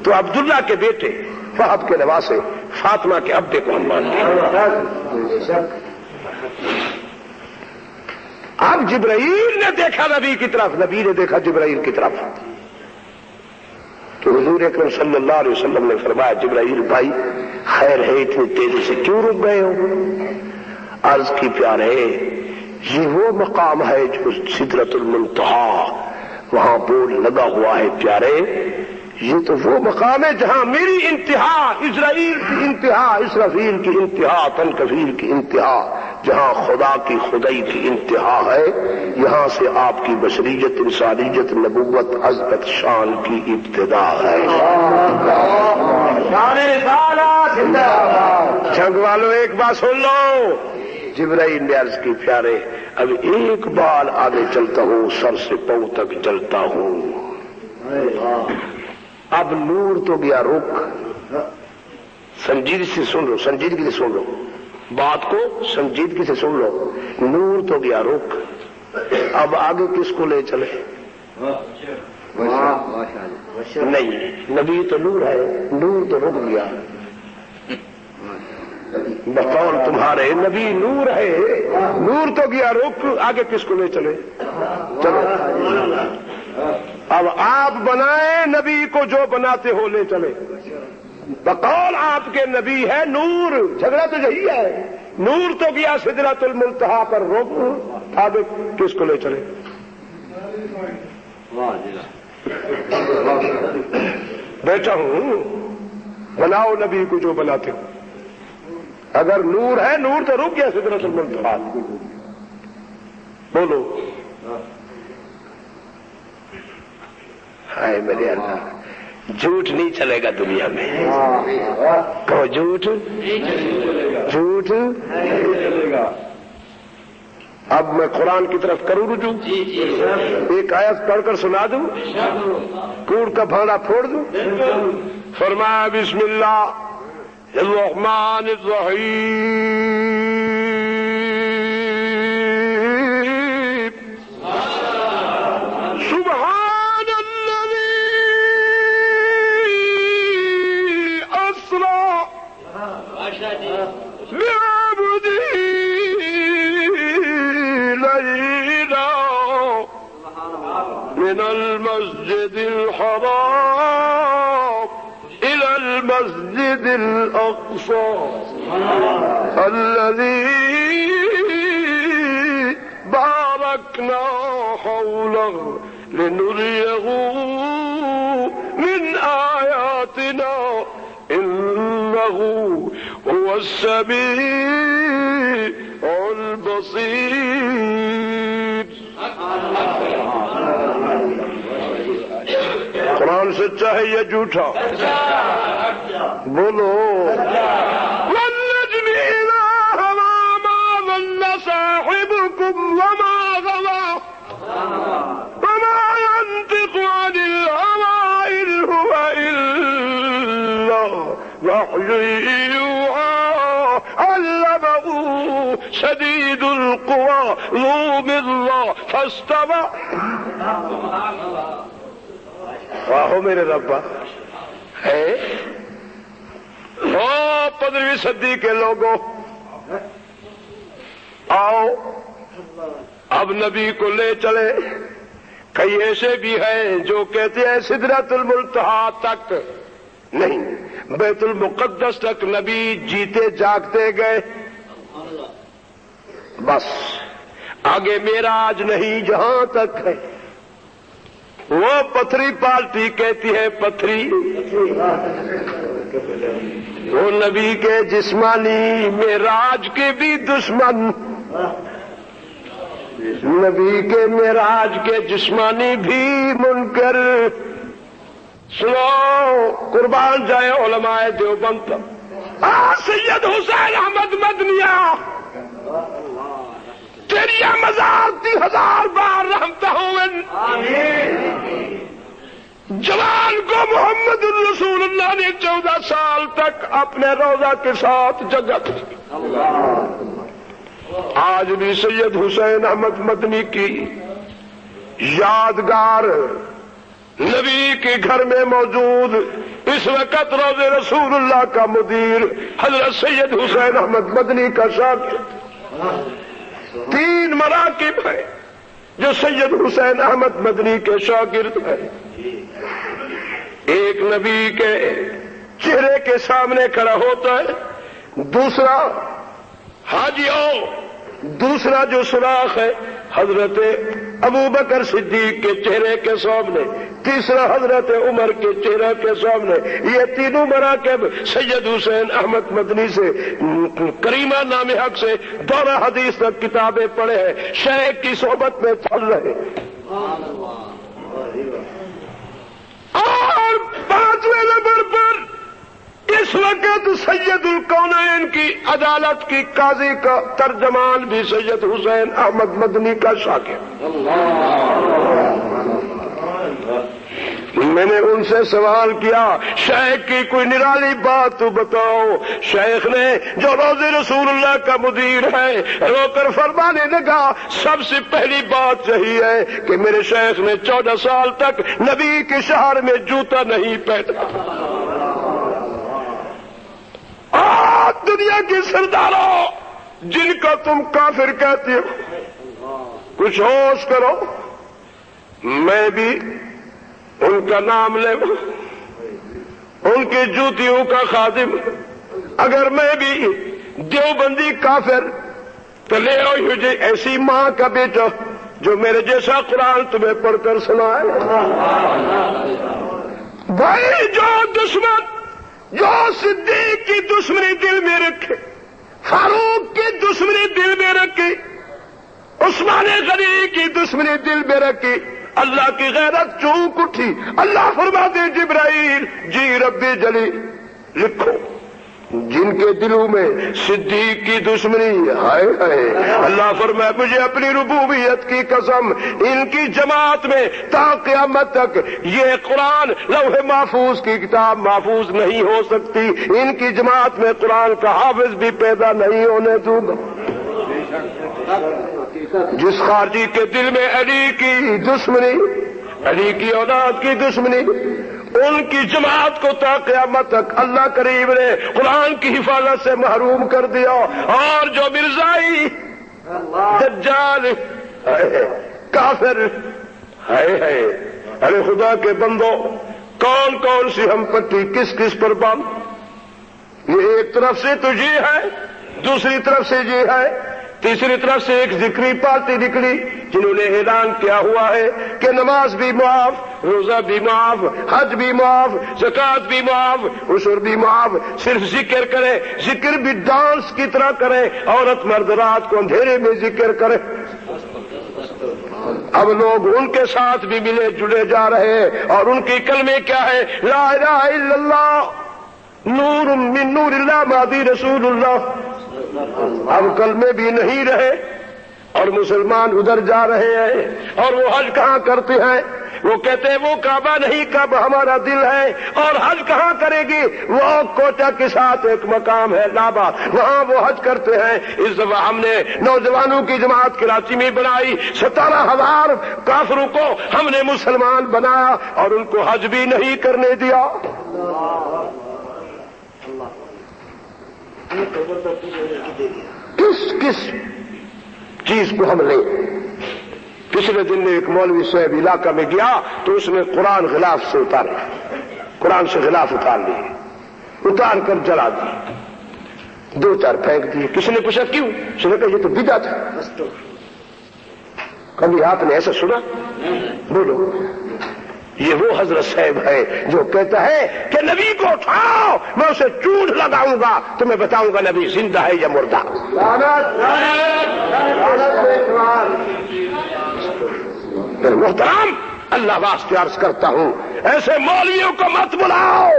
تو عبداللہ کے بیٹے وہب کے نواسے فاطمہ کے ابے کو ہم مانتے ہیں. اب جبرائیل نے دیکھا نبی کی طرف، نبی نے دیکھا جبرائیل کی طرف. تو حضور اکرم صلی اللہ علیہ وسلم نے فرمایا جبرائیل بھائی خیر ہے، اتنی تیزی سے کیوں رک گئے ہو؟ عرض کی پیارے یہ وہ مقام ہے جو سدرۃ المنتہا وہاں بول لگا ہوا ہے پیارے، یہ تو وہ مقام ہے جہاں میری انتہا، اسرائیل کی انتہا، اسرافیل کی انتہا، تنکفیل کی انتہا، جہاں خدا کی خدائی کی انتہا ہے، یہاں سے آپ کی بشریت، انسانیت، نبوت، عظمت، شان کی ابتدا ہے. جنگ والوں ایک بات سن لو. جبرائیل نے عرض کی پیارے اب ایک بال آگے چلتا ہوں، سر سے پاؤں تک چلتا ہوں. اب نور تو گیا رک. سنجیدگی سے سن لو، سنجیدگی سے سن لو بات کو، سنجیدگی سے سن لو. نور تو گیا رک، اب آگے کس کو لے چلے؟ نہیں، نبی تو نور ہے، نور تو رک گیا. بقول تمہارے نبی نور ہے، نور تو گیا رک، آگے کس کو لے چلے؟ چلو اب آپ بنائیں نبی کو، جو بناتے ہو لے چلے. بقول آپ کے نبی ہے نور، جھگڑا تو یہی ہے. نور تو گیا سدرۃ المنتہا پر رک، آگے کس کو لے چلے؟ بیٹھا ہوں، بناؤ نبی کو جو بناتے ہو. اگر نور ہے، نور تو رک گیا سدرۃ المنتہا. بولو ہائے میرے اللہ، جھوٹ نہیں چلے گا دنیا میں. کہو جھوٹ، جھوٹ. اب میں قرآن کی طرف کروں رجوع، ایک آیت پڑھ کر سنا دوں، کوڑ کا بھانڈا پھوڑ دوں. فرمایا بسم اللہ الرحمن الرحیم سبحان الذی اسری بعبدہ لیلا من المسجد الحرام إلى المسجد الأقصى الذي باركنا حوله لنريه من آياتنا إنه هو السميع البصير. قرآن سچا ہے یا جھوٹا؟ بولو. والنجم إذا هوى ما ضل صاحبكم وما غوى وما ينطق عن الهوى إن هو إلا وحي يوحى علمه شديد القوى ذو مرة فاستوى. واہو میرے ربا ہے. او 15ویں صدی کے لوگوں آؤ اب نبی کو لے چلے. کئی ایسے بھی ہیں جو کہتے ہیں سدرۃ المنتہا تک نہیں، بیت المقدس تک نبی جیتے جاگتے گئے، بس آگے معراج نہیں، جہاں تک ہے. وہ پتھری پالٹی کہتی ہے پتھری، وہ نبی کے جسمانی معراج کے بھی دشمن، نبی کے معراج کے جسمانی بھی منکر. سنو قربان جائے علماء دیوبند. سید حسین احمد مدنیہ تیری مزار 30,000 بار رحمتہ ہوئن. جوان کو محمد الرسول اللہ نے 14 سال تک اپنے روضہ کے ساتھ جگہ تھی. آج بھی سید حسین احمد مدنی کی یادگار نبی کے گھر میں موجود اس وقت روض رسول اللہ کا مدیر حضرت سید حسین احمد مدنی کا شاگرد 3 مراکب ہیں جو سید حسین احمد مدنی کے شاگرد ہیں. ایک نبی کے چہرے کے سامنے کھڑا ہوتا ہے، دوسرا حاجیوں، دوسرا جو سوراخ ہے حضرت ابوبکر صدیق کے چہرے کے سامنے، تیسرا حضرت عمر کے چہرے کے سامنے. یہ تینوں مراکب سید حسین احمد مدنی سے کریمہ نام حق سے دورہ حدیث تک کتابیں پڑھے ہیں، شیخ کی صحبت میں چل رہے. اور 5ویں نمبر پر اس وقت سید الکونین کی عدالت کی قاضی کا ترجمان بھی سید حسین احمد مدنی کا شاگرد. میں نے ان سے سوال کیا شیخ کی کوئی نرالی بات تو بتاؤ. شیخ نے جو روض رسول اللہ کا مدیر ہے رو کر فرمانے لگا سب سے پہلی بات یہی ہے کہ میرے شیخ نے 14 سال تک نبی کے شہر میں جوتا نہیں پہنا. دنیا کے سرداروں جن کا تم کافر کہتے ہو کچھ ہوش کرو. میں بھی ان کا نام لے ان کی جوتیوں کا خادم. اگر میں بھی دیوبندی کافر تو لے آؤ مجھے ایسی ماں کا بیٹا جو میرے جیسا قرآن تمہیں پڑھ کر سنائے. بھائی جو دشمن جو صدیق کی دشمنی دل میں رکھے، فاروق کی دشمنی دل میں رکھی، عثمان غنی کی دشمنی دل میں رکھی، اللہ کی غیرت چونک اٹھی. اللہ فرماتے جبرائیل جی ربی جلی لکھو جن کے دلوں میں صدیق کی دشمنی ہائے ہائے. اللہ فرمائے مجھے اپنی ربوبیت کی قسم ان کی جماعت میں تا قیامت تک یہ قرآن لوح محفوظ کی کتاب محفوظ نہیں ہو سکتی. ان کی جماعت میں قرآن کا حافظ بھی پیدا نہیں ہونے دوں گا. جس خارجی کے دل میں علی کی دشمنی، علی کی اولاد کی دشمنی، ان کی جماعت کو تا قیامت تک اللہ کریم نے قرآن کی حفاظت سے محروم کر دیا. اور جو مرزائی دجال کافر ہے ارے خدا کے بندوں کون کون سی ہم پٹی کس کس پر باندھ. یہ ایک طرف سے تو یہ ہے، دوسری طرف سے یہ ہے، تیسری طرف سے ایک ذکری پارٹی نکلی جنہوں نے اعلان کیا ہوا ہے کہ نماز بھی معاف، روزہ بھی معاف، حج بھی معاف، زکوٰۃ بھی معاف، عشر بھی معاف، صرف ذکر کرے. ذکر بھی ڈانس کی طرح کرے، عورت مرد رات کو اندھیرے میں ذکر کرے. اب لوگ ان کے ساتھ بھی ملے جڑے جا رہے ہیں اور ان کی کلمے کیا ہے؟ لا الہ الا اللہ نور من نور اللہ مہدی رسول اللہ. اب کلمے بھی نہیں رہے اور مسلمان ادھر جا رہے ہیں. اور وہ حج کہاں کرتے ہیں؟ وہ کہتے ہیں وہ کعبہ نہیں کعبہ ہمارا دل ہے. اور حج کہاں کرے گی؟ وہ کوٹا کے ساتھ ایک مقام ہے لابا، وہاں وہ حج کرتے ہیں. اس دفعہ ہم نے نوجوانوں کی جماعت کراچی میں بنائی، 17,000 کافروں کو ہم نے مسلمان بنایا اور ان کو حج بھی نہیں کرنے دیا. کس چیز کو ہم لیں؟ پچھلے دن میں ایک مولوی صاحب علاقہ میں گیا تو اس نے قرآن غلاف سے اتارا، قرآن سے غلاف اتار لیے، اتار کر جلا دیے، 2-4 پھینک دیے. کسی نے پوچھا کیوں؟ اس نے کہا یہ تو بدعت ہے. کبھی آپ نے ایسا سنا؟ بولو. یہ وہ حضرت صاحب ہے جو کہتا ہے کہ نبی کو اٹھاؤ میں اسے چونڈ لگاؤں گا تو میں بتاؤں گا نبی زندہ ہے یا مردہ. محترم اللہ واسطے عرض کرتا ہوں ایسے مولویوں کو مت بلاؤ.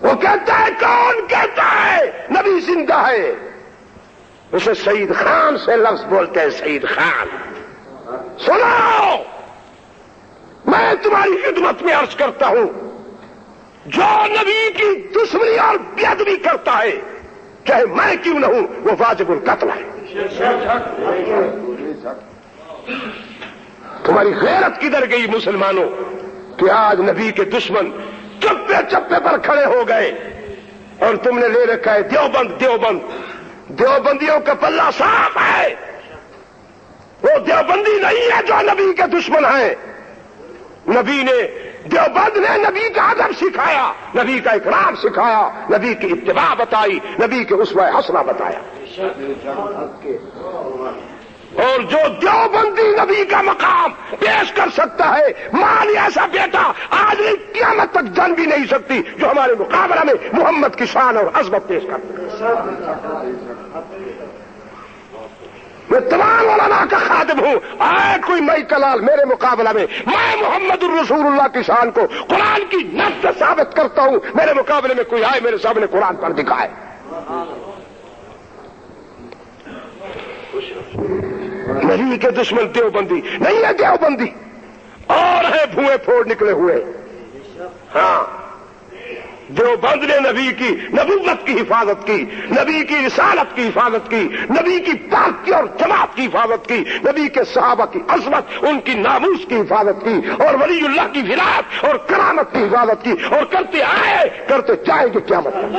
وہ کہتا ہے کون کہتا ہے نبی زندہ ہے؟ اسے سعید خان سے لفظ بولتے ہیں، سعید خان. سنو میں تمہاری خدمت میں عرض کرتا ہوں جو نبی کی دشمنی اور بے ادبی کرتا ہے چاہے میں کیوں نہ ہوں وہ واجب القتل ہے. تمہاری غیرت کدھر گئی مسلمانوں کہ آج نبی کے دشمن چپے چپے پر کھڑے ہو گئے اور تم نے لے رکھا ہے دیوبند دیوبند۔ دیوبندیوں کا پلہ صاف ہے، وہ دیوبندی نہیں ہے جو نبی کے دشمن ہیں۔ نبی نے دیوبند نے نبی کا ادب سکھایا، نبی کا اکرام سکھایا، نبی کی اتباع بتائی، نبی کے اسوہ حسنہ بتایا۔ اور جو دیوبندی نبی کا مقام پیش کر سکتا ہے، مان ایسا بیٹا آج نہیں قیامت تک جان بھی نہیں سکتی جو ہمارے مقابلہ میں محمد کی شان اور عظمت پیش کرتا ہے۔ میں تمام علماء کا خادم ہوں، آئے کوئی مئی کلال میرے مقابلہ میں، میں محمد الرسول اللہ کی شان کو قرآن کی نص سے ثابت کرتا ہوں، میرے مقابلے میں کوئی آئے میرے سامنے قرآن پر دکھائے۔ نہیں کہ دشمن دیوبندی نہیں ہے، دیوبندی اور ہے بھوئے پھوڑ نکلے ہوئے۔ ہاں، دیوبند نے نبی کی نبوت کی حفاظت کی، نبی کی رسالت کی حفاظت کی، نبی کی پاکی اور جماعت کی حفاظت کی، نبی کے صحابہ کی عظمت، ان کی ناموس کی حفاظت کی، اور ولی اللہ کی ولایت اور کرامت کی حفاظت کی، اور کرتے آئے کرتے جائیں گے قیامت تک۔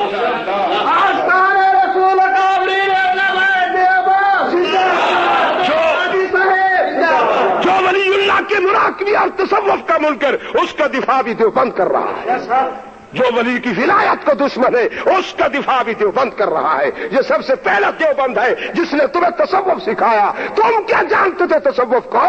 جو ولی اللہ کے مراقبے اور تصوف کا منکر، اس کا دفاع بھی دیوبند کر رہا ہے۔ جو ولی کی ولایت کو دشمن ہے، اس کا دفاع بھی دیوبند کر رہا ہے۔ یہ سب سے پہلا دیوبند ہے جس نے تمہیں تصوف سکھایا۔ تم کیا جانتے تھے تصوف کو؟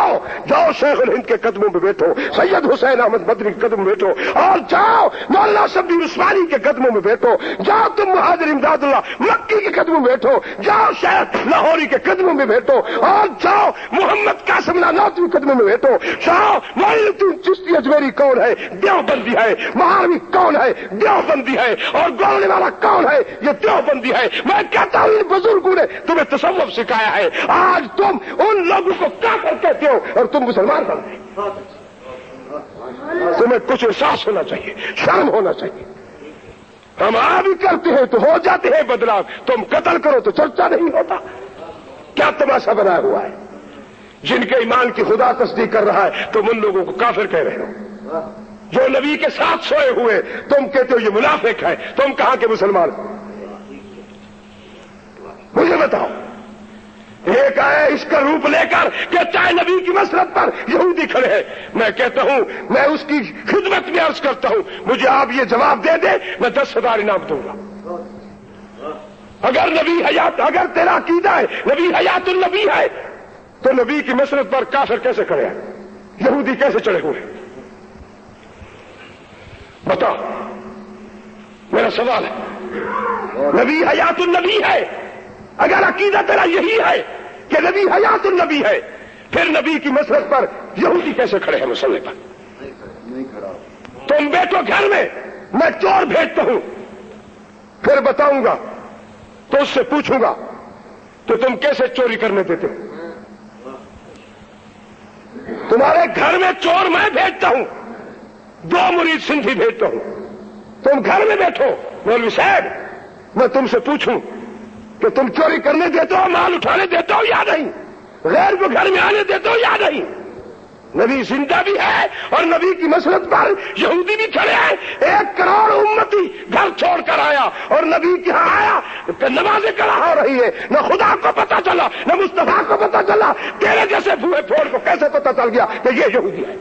جاؤ شیخ الہند کے قدموں میں بیٹھو، سید حسین احمد بدری کے قدموں میں بیٹھو، اور جاؤ مولانا شبیر عثمانی کے قدموں میں بیٹھو، جاؤ تم مہاجر امداد اللہ مکی کے قدموں میں بیٹھو، جاؤ شیخ لاہوری کے قدموں میں بیٹھو، اور جاؤ محمد قاسم نانوتوی کے قدموں میں بیٹھو، جاؤ معین الدین چشتی اجمیری کون ہے؟ دیوبندی ہے۔ مہاروی کون ہے؟ دیوبندی ہے۔ اور گولنے والا کون ہے؟ یہ دیوبندی ہے۔ میں کہتا ہوں ان بزرگوں نے تمہیں تصوف سکھایا ہے، آج تم ان لوگوں کو کافر کہتے ہو اور تم مسلمان بن گئے۔ تمہیں کچھ احساس ہونا چاہیے، شرم ہونا چاہیے۔ ہم بھی کرتے ہیں تو ہو جاتے ہیں بدلاؤ، تم قتل کرو تو چرچا نہیں ہوتا۔ کیا تماشا بنایا ہوا ہے؟ جن کے ایمان کی خدا تصدیق کر رہا ہے تم ان لوگوں کو کافر کہہ رہے ہو۔ جو نبی کے ساتھ سوئے ہوئے تم کہتے ہو یہ منافق ہے، تم کہاں کے مسلمان؟ مجھے بتاؤ، ایک آئے اس کا روپ لے کر کہ چاہے نبی کی مسرت پر یہودی کھڑے ہیں، میں کہتا ہوں میں اس کی خدمت میں عرض کرتا ہوں مجھے آپ یہ جواب دے دیں، میں 10,000 انعام دوں گا۔ اگر نبی حیات، اگر تیرا عقیدہ ہے نبی حیات النبی ہے تو نبی کی مسرت پر کافر کیسے کھڑے ہیں، یہودی کیسے چڑھے ہوئے ہیں؟ بتاؤ، میرا سوال ہے۔ نبی حیات النبی ہے، اگر عقیدہ تیرا یہی ہے کہ نبی حیات النبی ہے، پھر نبی کی مسرت پر یہودی کیسے کھڑے ہیں مسئلے پر؟ تم بیٹھو گھر میں چور بھیجتا ہوں، پھر بتاؤں گا تو اس سے پوچھوں گا کہ تم کیسے چوری کرنے دیتے ہو۔ تمہارے گھر میں چور میں بھیجتا ہوں، 2 مرید سندھی بھیجتا ہوں، تم گھر میں بیٹھو، مولوی صاحب میں تم سے پوچھوں کہ تم چوری کرنے دیتے ہو، مال اٹھانے دیتے ہو یا نہیں، غیر کو گھر میں آنے دیتے ہو یا نہیں؟ نبی زندہ بھی ہے اور نبی کی مسلط پر یہودی بھی کھڑے ہیں۔ 1 کروڑ امتی گھر چھوڑ کر آیا اور نبی کے ہاں آیا، نمازیں کڑا ہو رہی ہے، نہ خدا کو پتا چلا نہ مصطفیٰ کو پتا چلا، تیرے جیسے بھوئے پھوڑ کو کیسے پتا چل گیا کہ یہ یہودی ہے؟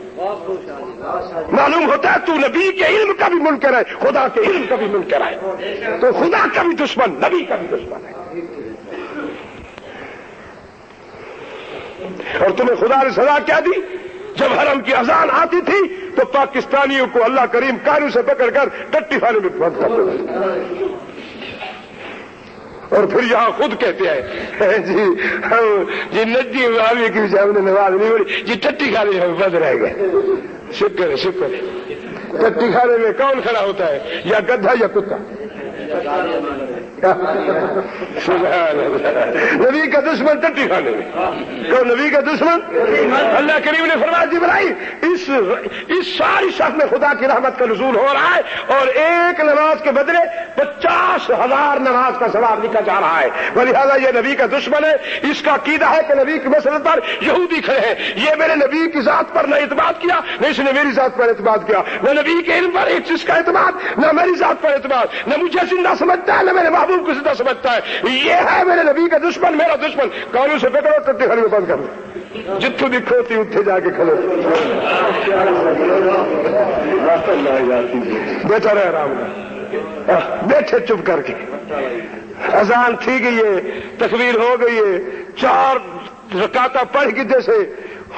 معلوم ہوتا ہے تو نبی کے علم کا بھی منکر ہے، خدا کے علم کا بھی منکر ہے، تو خدا کا بھی دشمن، نبی کا بھی دشمن ہے۔ اور تمہیں خدا نے سزا کیا دی؟ جب حرم کی اذان آتی تھی تو پاکستانیوں کو اللہ کریم کانوں سے پکڑ کر ٹٹی خانے میں بند کر دیتا، اور پھر یہاں خود کہتے ہیں جی نجی والی کی ہم نے نماز نہیں پڑھی جی، ٹٹی خانے میں بند رہ گئے۔ شکر ہے، شکر ہے۔ ٹٹی خانے میں کون کھڑا ہوتا ہے، یا گدھا یا کتا؟ سبحان اللہ، نبی کا دشمن ٹٹی کھانے میں، کون نبی کا دشمن؟ اللہ کریم نے فرمایا جبرائیل اس ساری شخص میں خدا کی رحمت کا نزول ہو رہا ہے اور ایک نماز کے بدلے 50,000 نماز کا ثواب لکھا جا رہا ہے، ولہذا یہ نبی کا دشمن ہے۔ اس کا عقیدہ ہے کہ نبی کی مسلط پر یہودی کھڑے ہیں، یہ میرے نبی کی ذات پر نہ اعتماد کیا، نہ اس نے میری ذات پر اعتماد کیا، نہ نبی کے علم پر ایک چیز کا اعتماد، نہ میری ذات پر اعتماد، نہ مجھے زندہ سمجھتا ہے، نہ میرے محبوب کو زندہ سمجھتا ہے، یہ ہے میرے نبی کا دشمن، میرا دشمن۔ قانون سے پکڑو، ٹٹی خانے میں بند کر دو، جتوں بھی کھوتی اتنے جا کے کھلو، بیٹھا رہے آرام کا، بیٹھے چپ کر کے۔ اذان تھی گئی ہے، تکبیر ہو گئی ہے، 4 رکعتاں پڑھ کے جیسے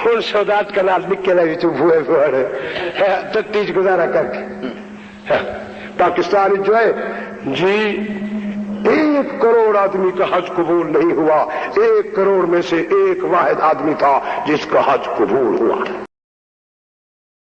ہوں سودات کا نال نکے لگے چپ ہوئے پڑے ٹٹی گزارا کر کے۔ پاکستان جو ہے جی 1 کروڑ آدمی کا حج قبول نہیں ہوا، 1 کروڑ میں سے ایک واحد آدمی تھا جس کا حج قبول ہوا۔